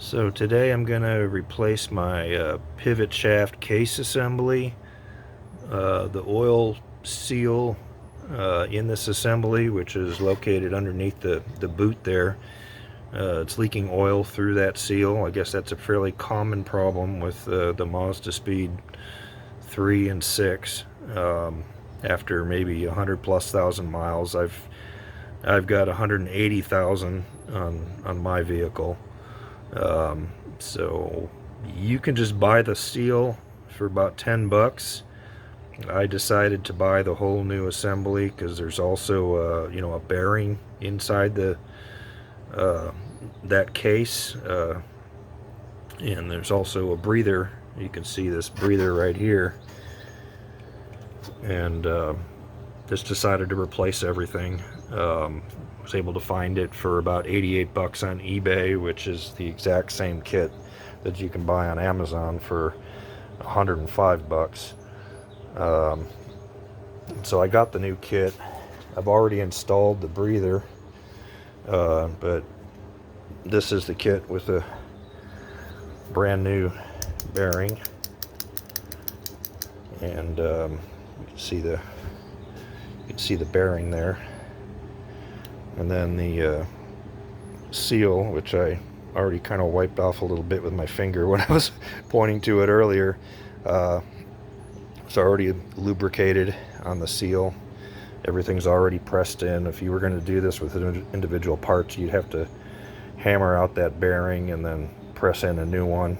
So today I'm going to replace my pivot shaft case assembly, the oil seal in this assembly, which is located underneath the boot there. It's leaking oil through that seal. I guess that's a fairly common problem with the Mazdaspeed 3 and 6. After maybe 100,000+ miles, I've got 180,000 on my vehicle. So you can just buy the seal for about 10 bucks. I decided to buy the whole new assembly because there's also a bearing inside the that case, and there's also a breather. You can see this breather right here, and just decided to replace everything. Was able to find it for about 88 bucks on eBay, which is the exact same kit that you can buy on Amazon for 105 bucks. So I got the new kit. I've already installed the breather, but this is the kit with a brand new bearing, and you can see the bearing there. And then the seal, which I already kind of wiped off a little bit with my finger when I was pointing to it earlier. It's already lubricated on the seal. Everything's already pressed in. If you were going to do this with individual parts, you'd have to hammer out that bearing and then press in a new one.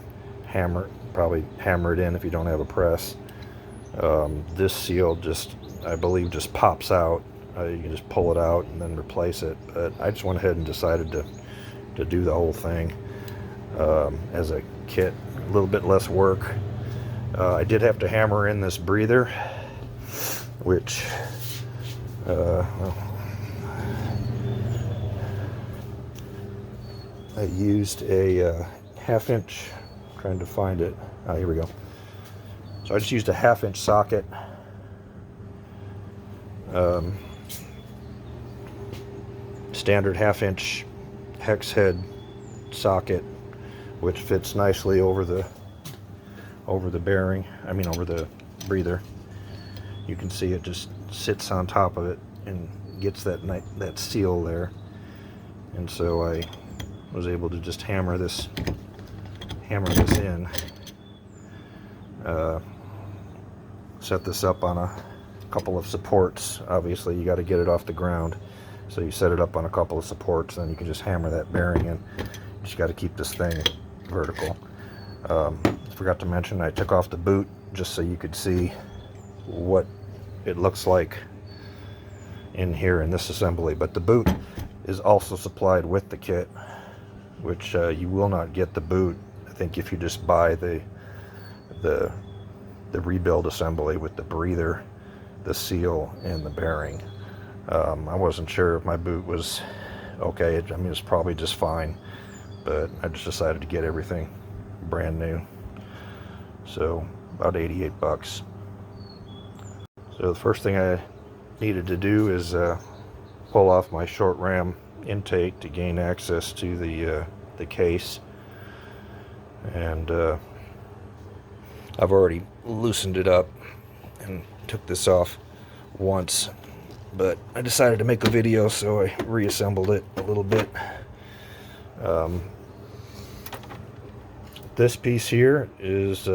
Probably hammer it in if you don't have a press. This seal I believe just pops out. You can just pull it out and then replace it. But I just went ahead and decided to do the whole thing as a kit. A little bit less work. I did have to hammer in this breather, which I used a half-inch. Trying to find it. Oh, here we go. So I just used a half-inch socket. Standard half-inch hex head socket, which fits nicely over the bearing. Over the breather. You can see it just sits on top of it and gets that seal there. And so I was able to just hammer this in. Set this up on a couple of supports. Obviously, you got to get it off the ground. So you set it up on a couple of supports, then you can just hammer that bearing in. You just got to keep this thing vertical. Forgot to mention, I took off the boot just so you could see what it looks like in here in this assembly. But the boot is also supplied with the kit, which you will not get the boot, I think, if you just buy the rebuild assembly with the breather, the seal, and the bearing. I wasn't sure if my boot was okay. It's probably just fine, but I just decided to get everything brand new. So about 88 bucks. So the first thing I needed to do is pull off my short ram intake to gain access to the case, and I've already loosened it up and took this off once, but I decided to make a video, so I reassembled it a little bit. This piece here is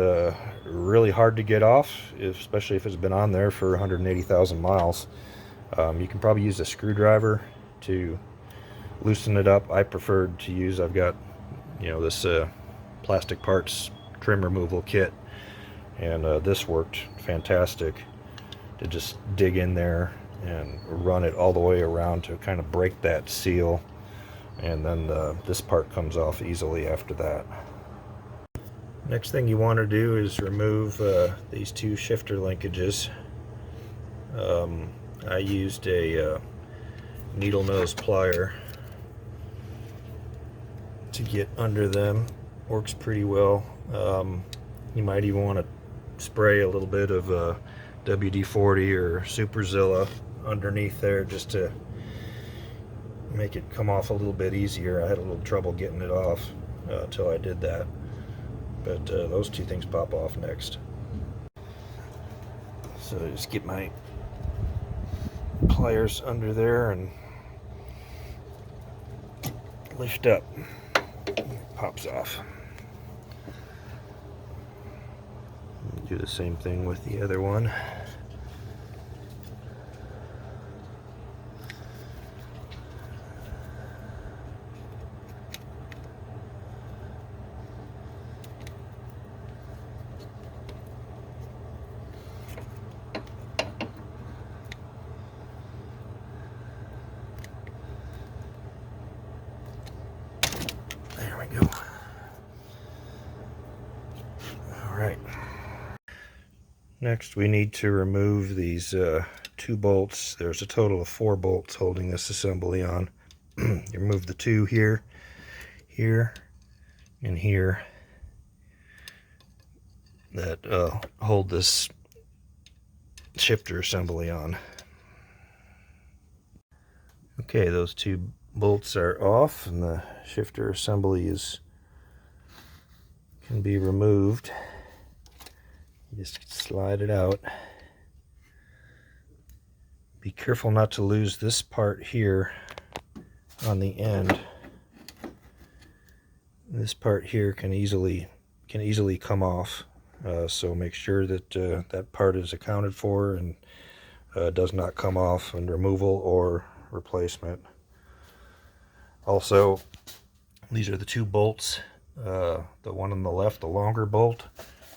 really hard to get off, especially if it's been on there for 180,000 miles. You can probably use a screwdriver to loosen it up. I preferred to use, I've got this plastic parts trim removal kit, and this worked fantastic to just dig in there and run it all the way around to kind of break that seal, and then this part comes off easily after that. Next thing you want to do is remove these two shifter linkages. I used a needle nose plier to get under them. Works pretty well. You might even want to spray a little bit of WD-40 or Superzilla underneath there just to make it come off a little bit easier. I had a little trouble getting it off. until I did that. But those two things pop off next. So just get my pliers under there and lift up. It pops off. Do the same thing with the other one. There we go. All right. Next, we need to remove these 2 bolts. There's a total of 4 bolts holding this assembly on. You remove the 2 here, here, and here that hold this shifter assembly on. Okay, those 2 bolts are off, and the shifter assembly can be removed. You just slide it out. Be careful not to lose this part here on the end. This part here can easily come off, so make sure that that part is accounted for and does not come off in removal or replacement. Also, these are the 2 bolts. The one on the left, the longer bolt,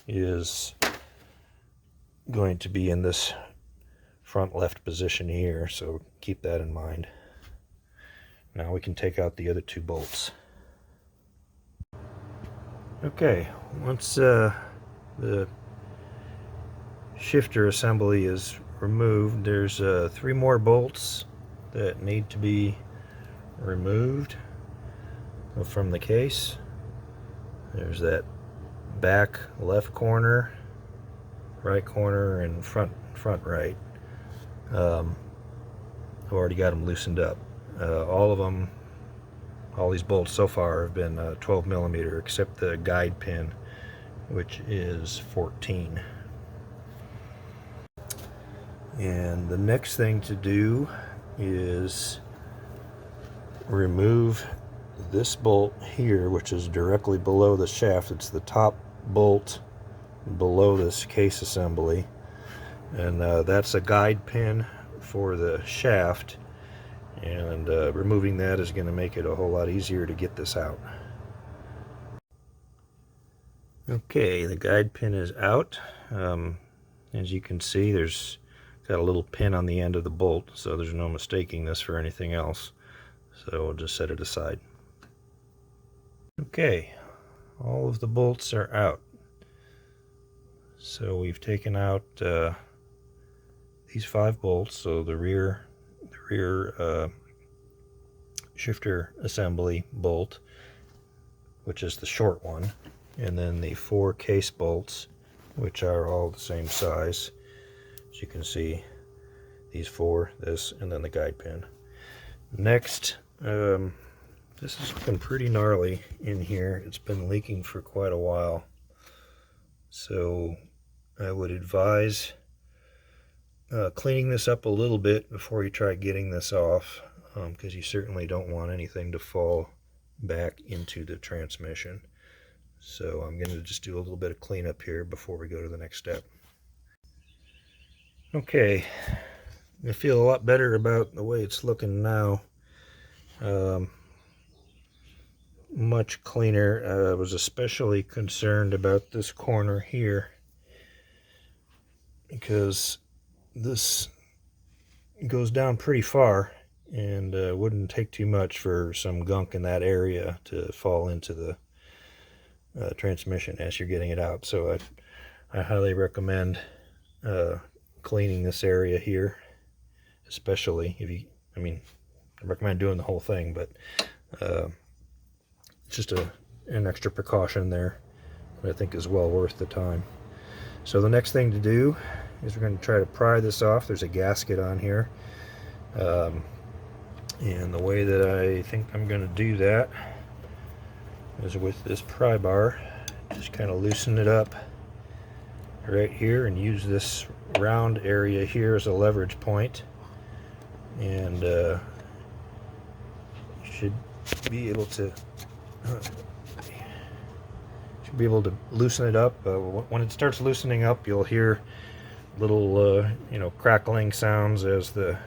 is going to be in this front left position here, so keep that in mind. Now we can take out the other 2 bolts. Okay, once the shifter assembly is removed, there's 3 more bolts that need to be removed from the case. There's that back left corner, right corner, and front right. I've already got them loosened up. All these bolts so far have been 12 millimeter, except the guide pin, which is 14. And the next thing to do is remove this bolt here, which is directly below the shaft. It's the top bolt below this case assembly, and that's a guide pin for the shaft, and removing that is going to make it a whole lot easier to get this out. Okay, the guide pin is out. As you can see, there's got a little pin on the end of the bolt, so there's no mistaking this for anything else, so we'll just set it aside. Okay, all of the bolts are out. So we've taken out these 5 bolts, so the rear shifter assembly bolt, which is the short one, and then the 4 case bolts, which are all the same size. As you can see, these 4, this, and then the guide pin. Next, this is looking pretty gnarly in here. It's been leaking for quite a while, so I would advise cleaning this up a little bit before you try getting this off, because you certainly don't want anything to fall back into the transmission. So I'm going to just do a little bit of cleanup here before we go to the next step. Okay, I feel a lot better about the way it's looking now. Much cleaner. I was especially concerned about this corner here, because this goes down pretty far, and wouldn't take too much for some gunk in that area to fall into the transmission as you're getting it out. So I highly recommend cleaning this area here, especially if you, I recommend doing the whole thing, but it's just an extra precaution there that I think is well worth the time. So the next thing to do is we're going to try to pry this off. There's a gasket on here, and the way that I think I'm going to do that is with this pry bar. Just kind of loosen it up right here and use this round area here as a leverage point, and should be able to loosen it up. When it starts loosening up, you'll hear little crackling sounds as the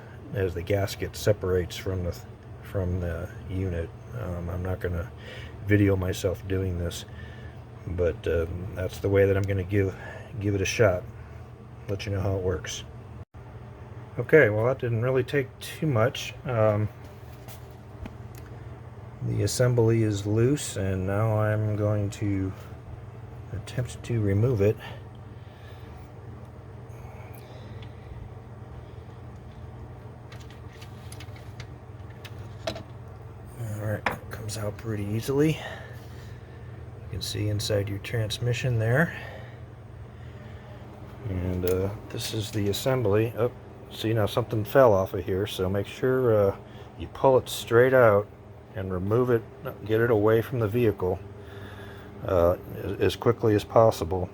gasket separates from the unit. I'm not going to video myself doing this, but that's the way that I'm going to give it a shot. Let you know how it works. Okay, well, that didn't really take too much. The assembly is loose, and now I'm going to attempt to remove it. Alright, it comes out pretty easily. You can see inside your transmission there. And this is the assembly. Oh, see, now something fell off of here, so make sure you pull it straight out and remove it, get it away from the vehicle as quickly as possible,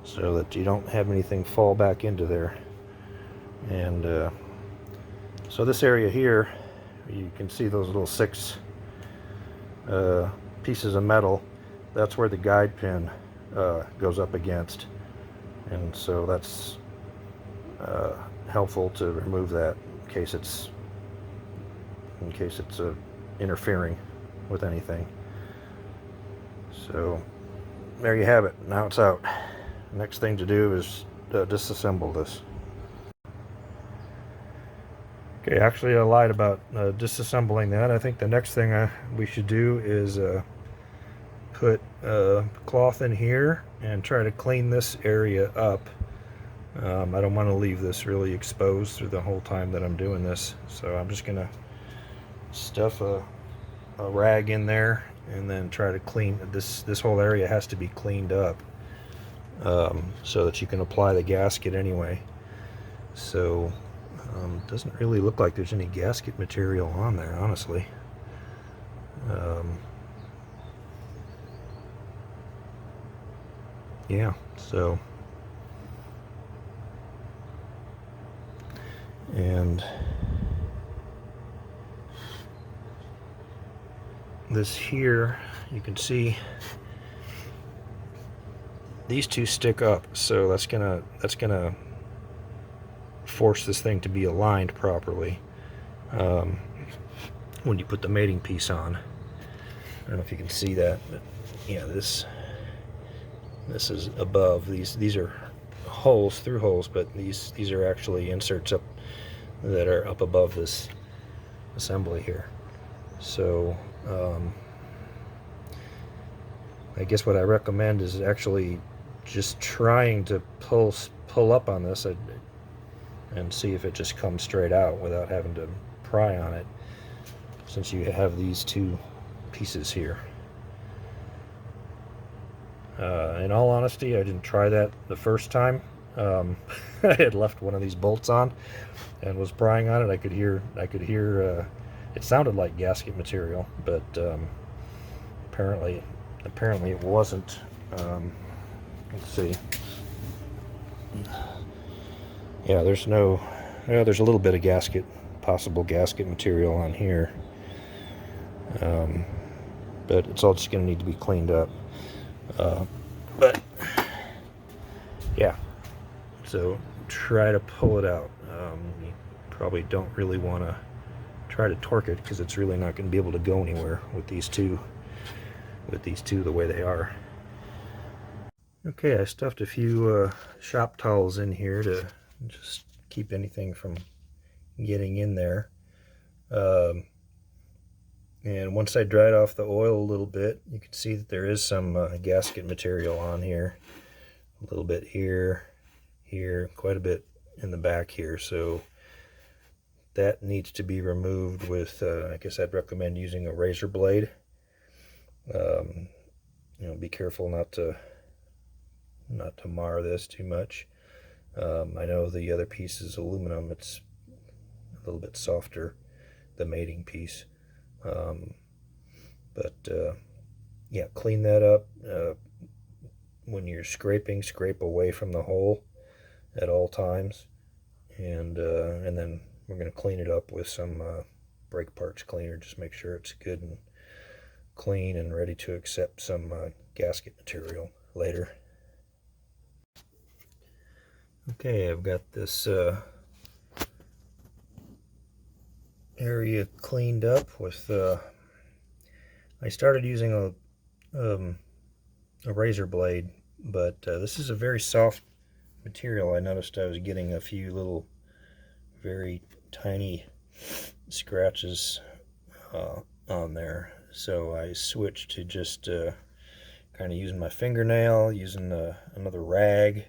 so that you don't have anything fall back into there. And so this area here, you can see those little 6 pieces of metal. That's where the guide pin goes up against, and so that's helpful to remove that in case it's interfering with anything. So there you have it. Now it's out. Next thing to do is disassemble this. Okay, actually I lied about disassembling that. I think the next thing we should do is put cloth in here and try to clean this area up. I don't want to leave this really exposed through the whole time that I'm doing this, so I'm just gonna stuff a rag in there and then try to clean this whole area. Has to be cleaned up so that you can apply the gasket anyway. So it doesn't really look like there's any gasket material on there, honestly. Yeah, so, and this here, you can see these two stick up, so that's gonna force this thing to be aligned properly when you put the mating piece on. I don't know if you can see that, but yeah, this is above. These are holes, through holes, but these are actually inserts up that are up above this assembly here. So I guess what I recommend is actually just trying to pull up on this and see if it just comes straight out without having to pry on it, since you have these two pieces here. In all honesty, I didn't try that the first time. I had left one of these bolts on and was prying on it. I could hear it sounded like gasket material, but apparently it wasn't. Let's see. Yeah, there's a little bit of possible gasket material on here, but it's all just going to need to be cleaned up. But yeah, so try to pull it out. You probably don't really want to try to torque it, because it's really not going to be able to go anywhere with these two the way they are. Okay, I stuffed a few shop towels in here to just keep anything from getting in there. And once I dried off the oil a little bit, you can see that there is some gasket material on here. A little bit here, quite a bit in the back here. So that needs to be removed with, I guess I'd recommend using a razor blade. Be careful not to mar this too much. I know the other piece is aluminum. It's a little bit softer, the mating piece. But yeah, clean that up. When you're scraping, scrape away from the hole at all times, and then we're going to clean it up with some brake parts cleaner. Just make sure it's good and clean and ready to accept some gasket material later. Okay, I've got this area cleaned up with I started using a razor blade, but this is a very soft material. I noticed I was getting a few little very tiny scratches on there, so I switched to just kind of using my fingernail, using another rag,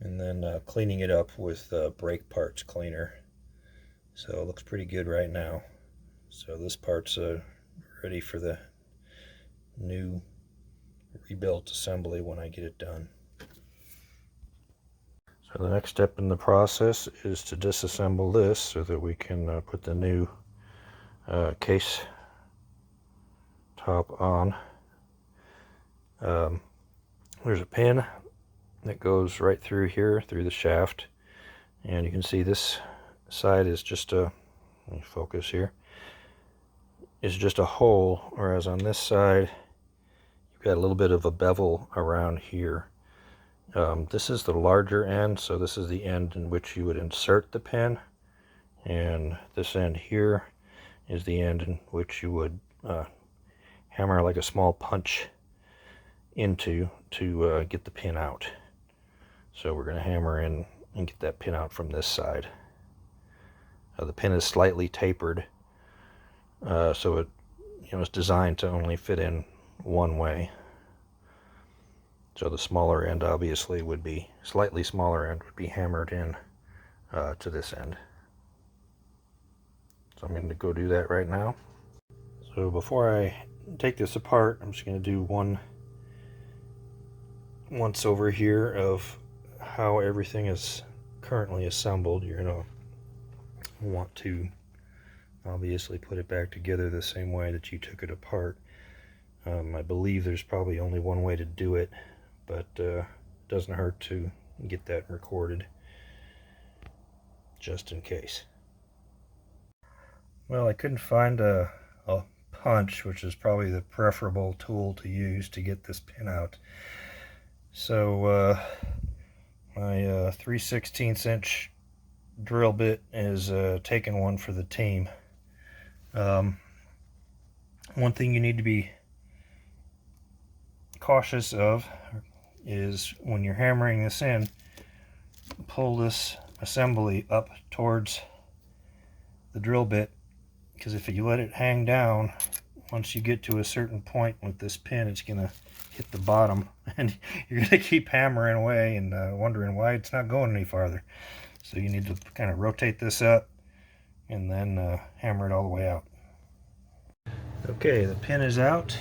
and then cleaning it up with brake parts cleaner. So it looks pretty good right now. So this part's ready for the new rebuilt assembly when I get it done. So the next step in the process is to disassemble this so that we can put the new case top on. There's a pin that goes right through here, through the shaft, and you can see this side is just a, let me focus here, is just a hole, whereas on this side you've got a little bit of a bevel around here. This is the larger end, so this is the end in which you would insert the pin, and this end here is the end in which you would hammer like a small punch into to get the pin out. So we're going to hammer in and get that pin out from this side. The pin is slightly tapered, so it it's designed to only fit in one way. So the smaller end obviously would be, slightly smaller end would be hammered in to this end. So I'm going to go do that right now. So before I take this apart, I'm just going to do one once over here of how everything is currently assembled. You're going to want to obviously put it back together the same way that you took it apart. I believe there's probably only one way to do it, but it doesn't hurt to get that recorded just in case. Well, I couldn't find a punch, which is probably the preferable tool to use to get this pin out. So my 3/16 inch drill bit is taking one for the team. One thing you need to be cautious of is when you're hammering this in, pull this assembly up towards the drill bit, because if you let it hang down, once you get to a certain point with this pin, it's going to hit the bottom, and you're going to keep hammering away and wondering why it's not going any farther. So you need to kind of rotate this up and then hammer it all the way out. Okay, the pin is out.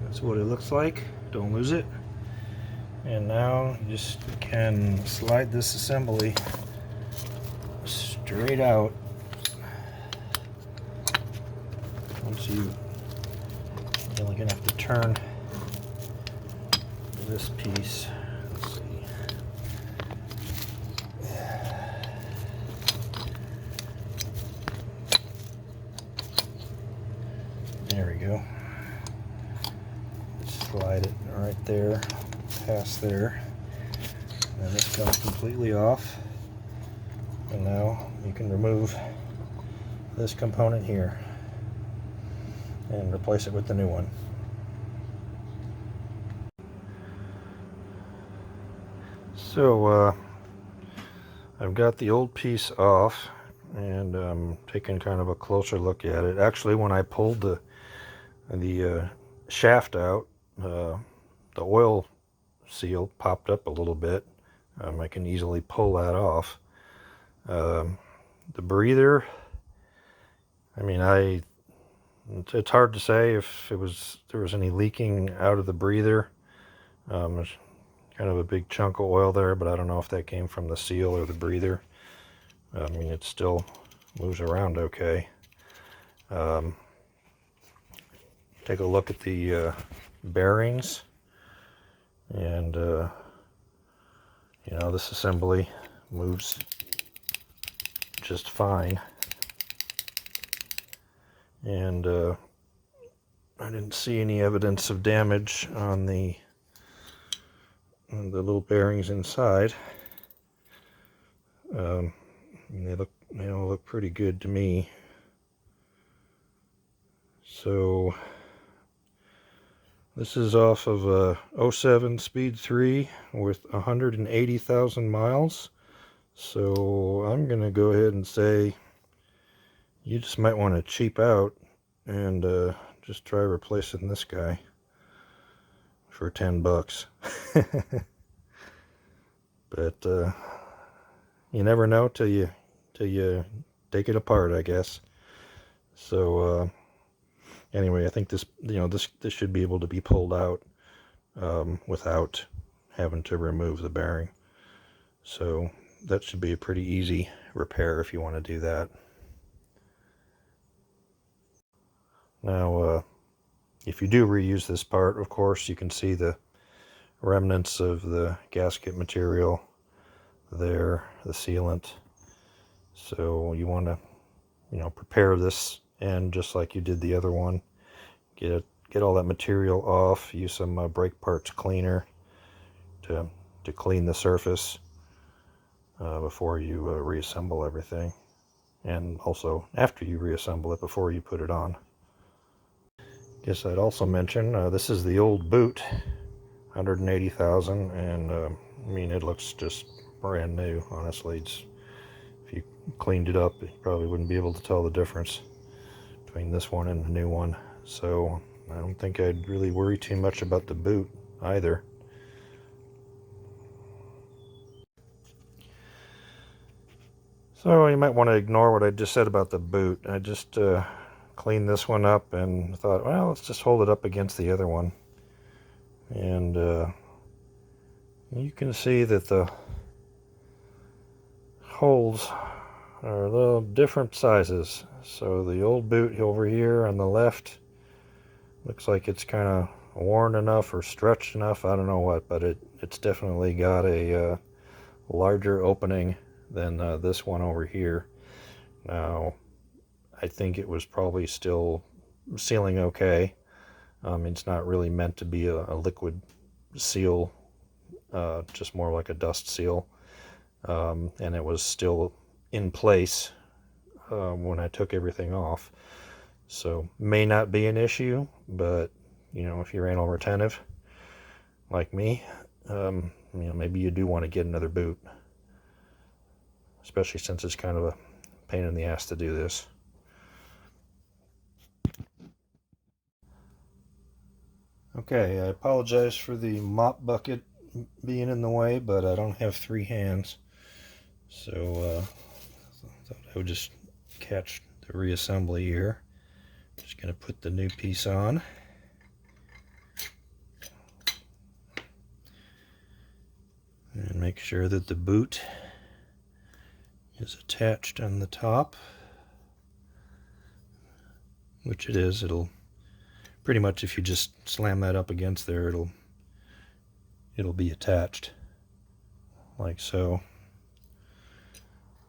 That's what it looks like. Don't lose it. And now you just can slide this assembly straight out. Once you're only going to have to turn this piece. Let's see. There we go. Slide it right there, past there. And this comes completely off. And now you can remove this component here and replace it with the new one. So I've got the old piece off, and I'm taking kind of a closer look at it. Actually, when I pulled the shaft out, the oil seal popped up a little bit. I can easily pull that off. The breather, I mean, it's hard to say if there was any leaking out of the breather. There's kind of a big chunk of oil there, but I don't know if that came from the seal or the breather. I mean, it still moves around okay. take a look at the bearings, and you know, this assembly moves just fine, and I didn't see any evidence of damage on the little bearings inside. They all look pretty good to me. So this is off of a 07 Speed 3 with 180,000 miles. So I'm gonna go ahead and say you just might want to cheap out and just try replacing this guy for 10 bucks. But you never know till you take it apart, I guess. So anyway, I think this, you know, this should be able to be pulled out without having to remove the bearing. So that should be a pretty easy repair if you want to do that. Now, if you do reuse this part, of course, you can see the remnants of the gasket material there, the sealant. So you want to, you know, prepare this end just like you did the other one. Get all that material off. Use some brake parts cleaner to clean the surface before you reassemble everything, and also after you reassemble it before you put it on. Guess I'd also mention this is the old boot, 180,000, and I mean, it looks just brand new. Honestly, if you cleaned it up, you probably wouldn't be able to tell the difference between this one and the new one. So I don't think I'd really worry too much about the boot either. So you might want to ignore what I just said about the boot. I just cleaned this one up and thought, well, let's just hold it up against the other one. And you can see that the holes are a little different sizes. So the old boot over here on the left looks like it's kind of worn enough or stretched enough, I don't know what, but it's definitely got a larger opening than this one over here. Now, I think it was probably still sealing okay. It's not really meant to be a liquid seal, just more like a dust seal. And it was still in place when I took everything off. So may not be an issue, but you know, if you're anal retentive like me, you know, maybe you do want to get another boot, especially since it's kind of a pain in the ass to do this. Okay, I apologize for the mop bucket being in the way, but I don't have 3 hands, so I thought I would just catch the reassembly here. Just going to put the new piece on. And make sure that the boot is attached on the top, which it is. It'll pretty much, if you just slam that up against there, it'll be attached like so.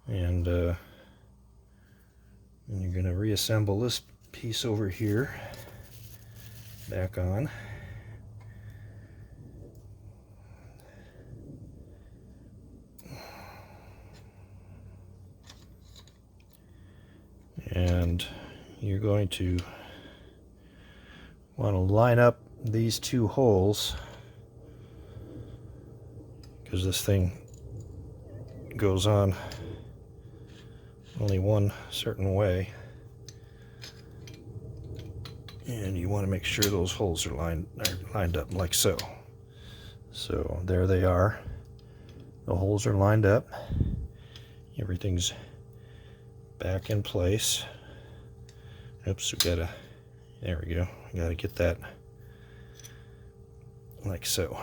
And you're going to reassemble this piece over here back on. And you're going to want to line up these 2 holes, because this thing goes on only one certain way, and you want to make sure those holes are lined up like so. So there they are. The holes are lined up. Everything's back in place. Oops, there we go. We gotta get that like so.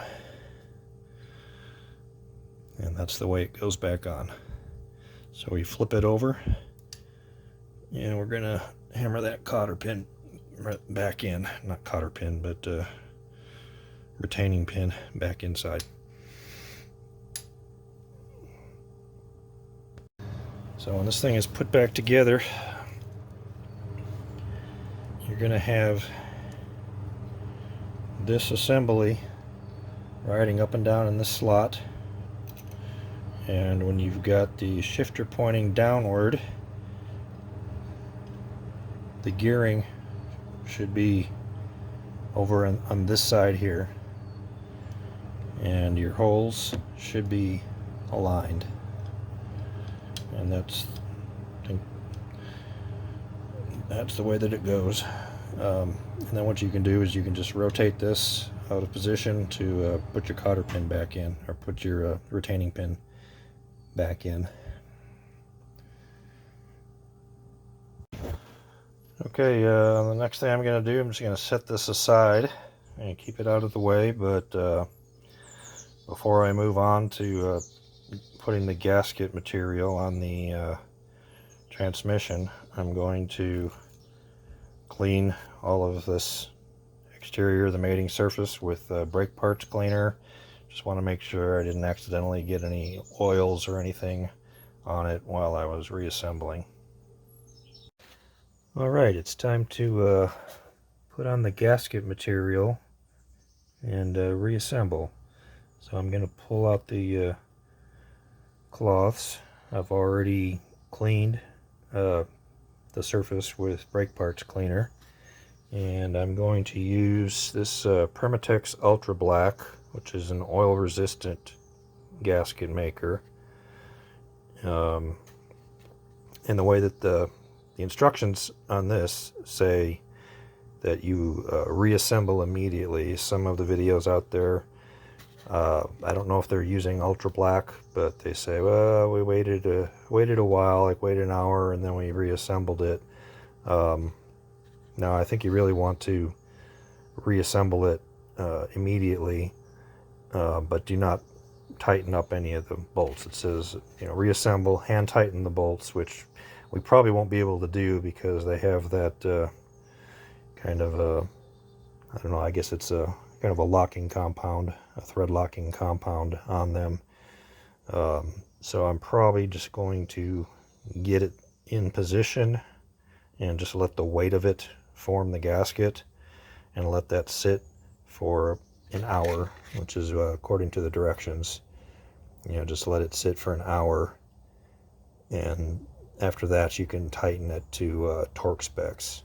And that's the way it goes back on. So we flip it over, and we're gonna hammer that cotter pin back in, not cotter pin, but retaining pin back inside. So when this thing is put back together, you're going to have this assembly riding up and down in this slot, and when you've got the shifter pointing downward, the gearing should be over on this side here, and your holes should be aligned, and that's the way that it goes. And then what you can do is you can just rotate this out of position to put your cotter pin back in, or put your retaining pin back in. Okay, the next thing I'm going to do, I'm just going to set this aside and keep it out of the way, but before I move on to putting the gasket material on the transmission, I'm going to clean all of this exterior, the mating surface, with brake parts cleaner. Just want to make sure I didn't accidentally get any oils or anything on it while I was reassembling. Alright, it's time to put on the gasket material and reassemble. So I'm going to pull out the cloths. I've already cleaned the surface with brake parts cleaner, and I'm going to use this Permatex Ultra Black, which is an oil resistant gasket maker. And the way that the instructions on this say that you reassemble immediately. Some of the videos out there, I don't know if they're using Ultra Black, but they say, well, we waited a while, like waited an hour, and then we reassembled it. Now I think you really want to reassemble it immediately, but do not tighten up any of the bolts. It says, you know, reassemble, hand tighten the bolts, which we probably won't be able to do because they have that kind of a, I don't know, I guess it's a kind of a locking compound, a thread locking compound on them. So I'm probably just going to get it in position and just let the weight of it form the gasket and let that sit for an hour, which is according to the directions. You know, just let it sit for an hour, and after that you can tighten it to torque specs.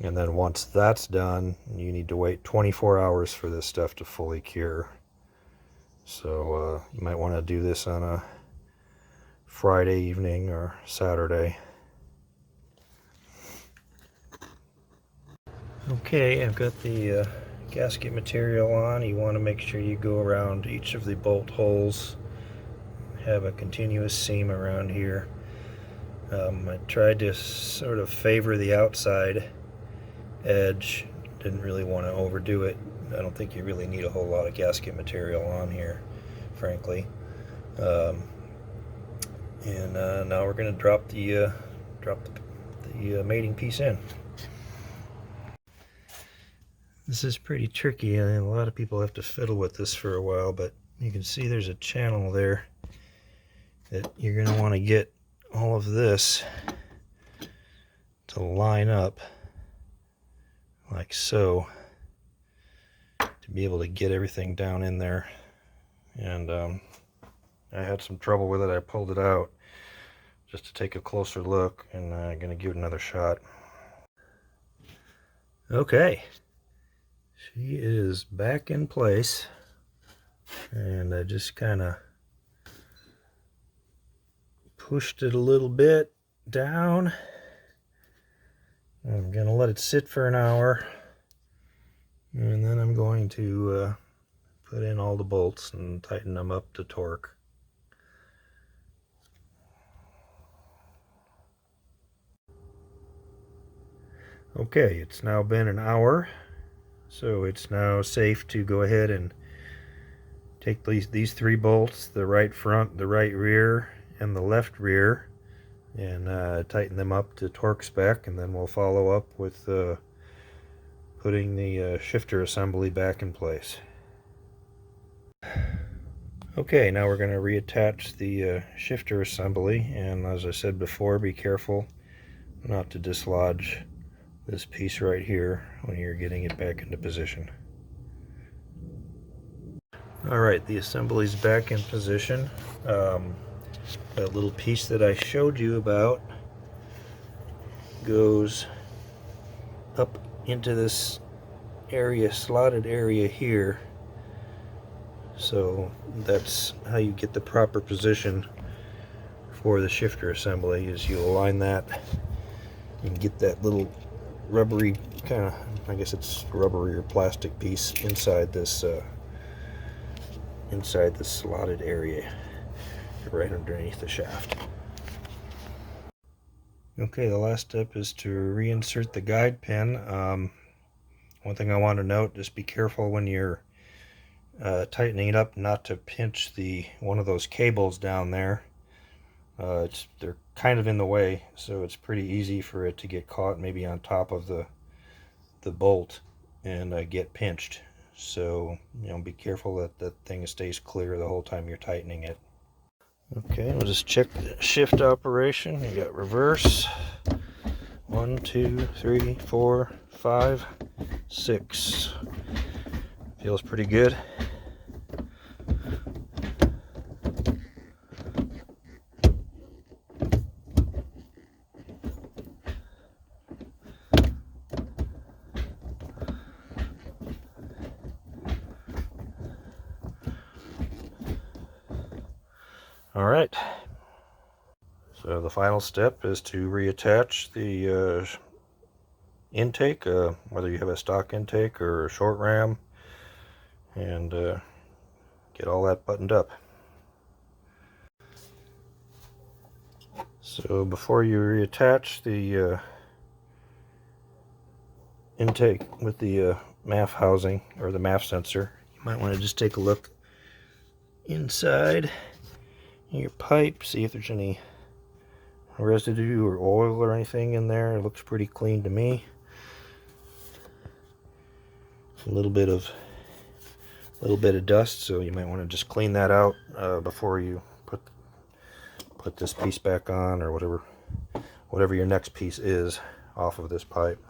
And then once that's done, you need to wait 24 hours for this stuff to fully cure. So you might want to do this on a Friday evening or Saturday. Okay, I've got the gasket material on. You want to make sure you go around each of the bolt holes, have a continuous seam around here. I tried to sort of favor the outside edge, didn't really want to overdo it. I don't think you really need a whole lot of gasket material on here, frankly. And now we're going to drop the mating piece in. This is pretty tricky, and a lot of people have to fiddle with this for a while, but you can see there's a channel there that you're going to want to get all of this to line up like so, to be able to get everything down in there. And I had some trouble with it. I pulled it out just to take a closer look, and I'm going to give it another shot. Okay, she is back in place, and I just kind of pushed it a little bit down. I'm going to let it sit for an hour, and then I'm going to put in all the bolts and tighten them up to torque. Okay, it's now been an hour, so it's now safe to go ahead and take these three bolts, the right front, the right rear, and the left rear, and tighten them up to torque spec, and then we'll follow up with putting the shifter assembly back in place. Okay, now we're going to reattach the shifter assembly, and as I said before, be careful not to dislodge this piece right here when you're getting it back into position. Alright, the assembly's back in position. That little piece that I showed you about goes up into this area, slotted area here. So that's how you get the proper position for the shifter assembly, is you align that and get that little rubbery kind of, I guess it's rubbery or plastic piece inside this slotted area right underneath the shaft. Okay, the last step is to reinsert the guide pin. One thing I want to note, just be careful when you're tightening it up not to pinch one of those cables down there. They're kind of in the way, so it's pretty easy for it to get caught maybe on top of the bolt and get pinched. So, be careful that that thing stays clear the whole time you're tightening it. Okay, we'll just check the shift operation. You got reverse. 1, 2, 3, 4, 5, 6. Feels pretty good. All right. So the final step is to reattach the intake, whether you have a stock intake or a short ram, and get all that buttoned up. So before you reattach the intake with the MAF housing, or the MAF sensor, you might want to just take a look inside your pipe, see if there's any residue or oil or anything in there. It looks pretty clean to me. A little bit of dust, so you might want to just clean that out before you put this piece back on, or whatever your next piece is off of this pipe.